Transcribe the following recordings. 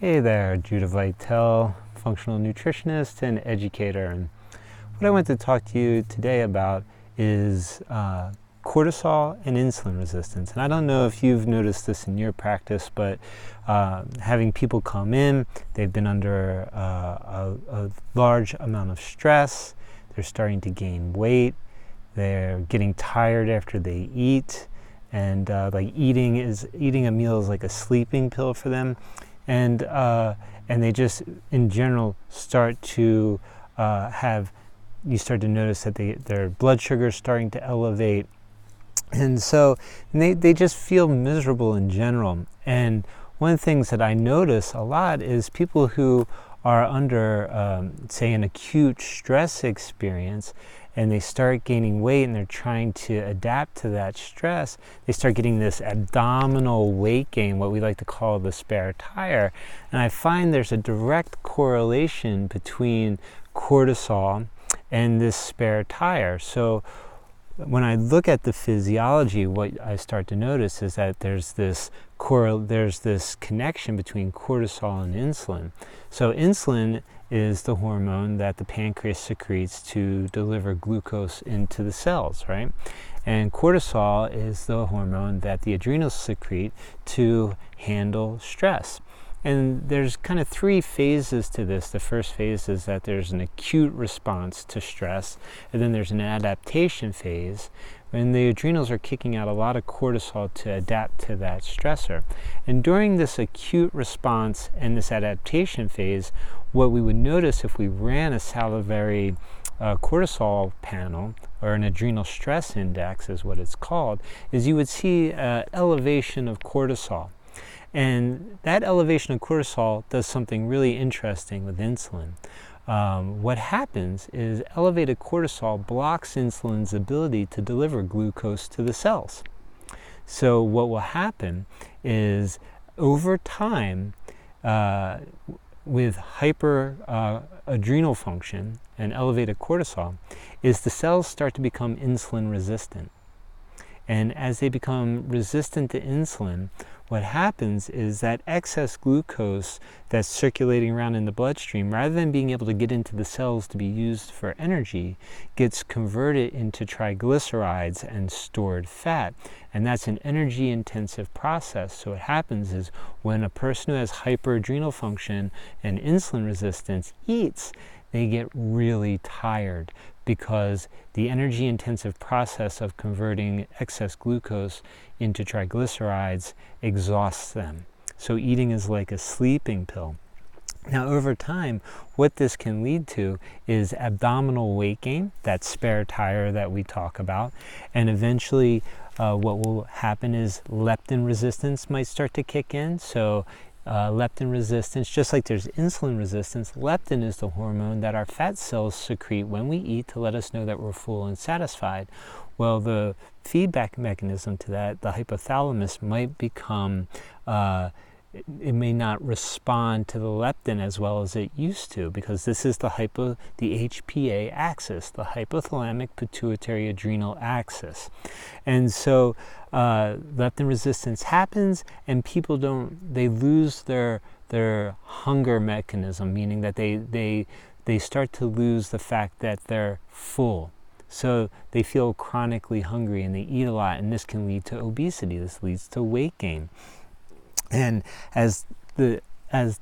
Hey there, Judah Vitale, functional nutritionist and educator. And what I want to talk to you today about is cortisol and insulin resistance. And I don't know if you've noticed this in your practice, but having people come in, they've been under a large amount of stress, they're starting to gain weight, they're getting tired after they eat, and eating a meal is like a sleeping pill for them. And they just, in general, start to you start to notice that their blood sugar is starting to elevate. And so they just feel miserable in general. And one of the things that I notice a lot is people who are under, say, an acute stress experience, and they start gaining weight and they're trying to adapt to that stress, they start getting this abdominal weight gain, what we like to call the spare tire. And I find there's a direct correlation between cortisol and this spare tire. So when I look at the physiology, what I start to notice is that there's this connection between cortisol and insulin. So insulin is the hormone that the pancreas secretes to deliver glucose into the cells, right? And cortisol is the hormone that the adrenals secrete to handle stress. And there's kind of three phases to this. The first phase is that there's an acute response to stress, and then there's an adaptation phase, and the adrenals are kicking out a lot of cortisol to adapt to that stressor. And during this acute response and this adaptation phase, what we would notice if we ran a salivary cortisol panel, or an adrenal stress index is what it's called, is you would see elevation of cortisol. And that elevation of cortisol does something really interesting with insulin. What happens is elevated cortisol blocks insulin's ability to deliver glucose to the cells. So what will happen is, over time, with hyper adrenal function and elevated cortisol, is the cells start to become insulin resistant. And as they become resistant to insulin, what happens is that excess glucose that's circulating around in the bloodstream, rather than being able to get into the cells to be used for energy, gets converted into triglycerides and stored fat. And that's an energy-intensive process. So what happens is, when a person who has hyperadrenal function and insulin resistance eats, they get really tired, because the energy-intensive process of converting excess glucose into triglycerides exhausts them. So eating is like a sleeping pill. Now, over time, what this can lead to is abdominal weight gain, that spare tire that we talk about, and eventually what will happen is leptin resistance might start to kick in. So leptin resistance, just like there's insulin resistance, leptin is the hormone that our fat cells secrete when we eat to let us know that we're full and satisfied. Well, the feedback mechanism to that, the hypothalamus, might become, it may not respond to the leptin as well as it used to, because this is the HPA axis, the hypothalamic pituitary adrenal axis. And so leptin resistance happens, and people they lose their hunger mechanism, meaning that they start to lose the fact that they're full. So they feel chronically hungry and they eat a lot, and this can lead to obesity. This leads to weight gain. And as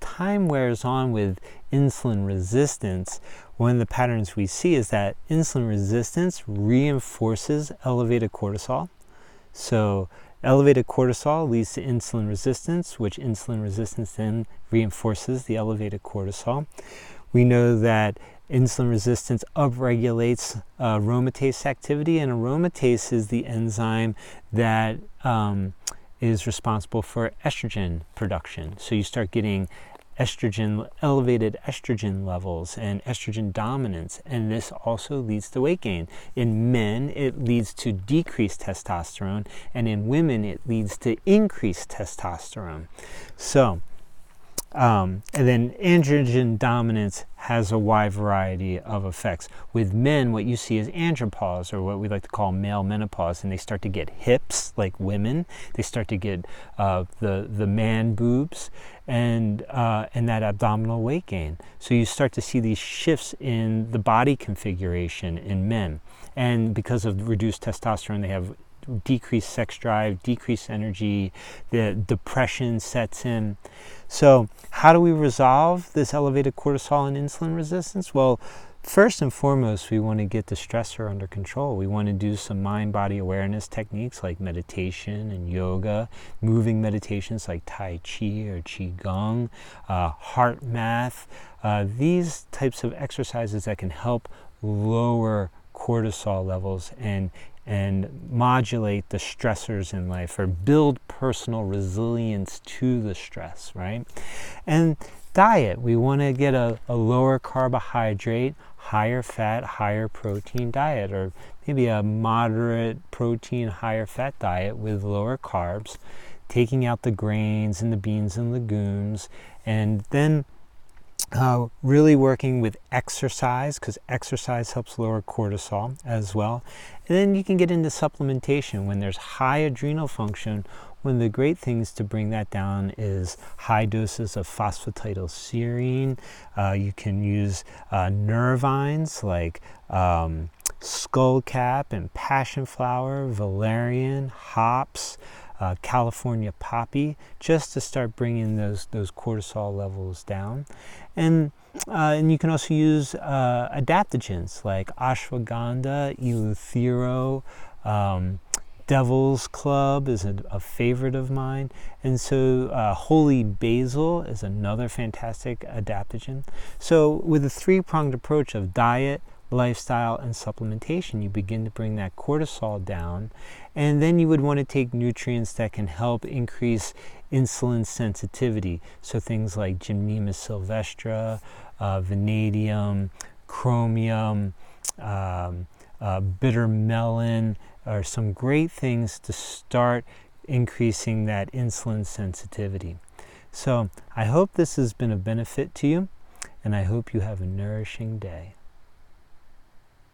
time wears on with insulin resistance, one of the patterns we see is that insulin resistance reinforces elevated cortisol. So elevated cortisol leads to insulin resistance, which insulin resistance then reinforces the elevated cortisol. We know that insulin resistance upregulates aromatase activity, and aromatase is the enzyme that is responsible for estrogen production. So you start getting elevated estrogen levels and estrogen dominance, and this also leads to weight gain. In men, it leads to decreased testosterone, and in women, it leads to increased testosterone. So, and then androgen dominance has a wide variety of effects. With men, what you see is andropause, or what we like to call male menopause, and they start to get hips like women. They start to get the man boobs, and that abdominal weight gain. So you start to see these shifts in the body configuration in men. And because of reduced testosterone, they have decreased sex drive, decreased energy, the depression sets in. So how do we resolve this elevated cortisol and insulin resistance? Well, first and foremost, we want to get the stressor under control. We want to do some mind-body awareness techniques like meditation and yoga, moving meditations like Tai Chi or Qigong, heart math, these types of exercises that can help lower cortisol levels and modulate the stressors in life, or build personal resilience to the stress, right? And diet, we want to get a lower carbohydrate, higher fat, higher protein diet, or maybe a moderate protein, higher fat diet with lower carbs, taking out the grains and the beans and legumes, and then really working with exercise, because exercise helps lower cortisol as well. And then you can get into supplementation when there's high adrenal function. One of the great things to bring that down is high doses of phosphatidylserine. You can use nervines like skullcap and passion flower, valerian, hops, California poppy, just to start bringing those cortisol levels down. And you can also use adaptogens like ashwagandha, eleuthero, Devil's Club is a favorite of mine. And so holy basil is another fantastic adaptogen. So with a three-pronged approach of diet, lifestyle, and supplementation, you begin to bring that cortisol down. And then you would want to take nutrients that can help increase insulin sensitivity. So things like Gymnema sylvestre, vanadium, chromium, bitter melon are some great things to start increasing that insulin sensitivity. So I hope this has been of benefit to you, and I hope you have a nourishing day.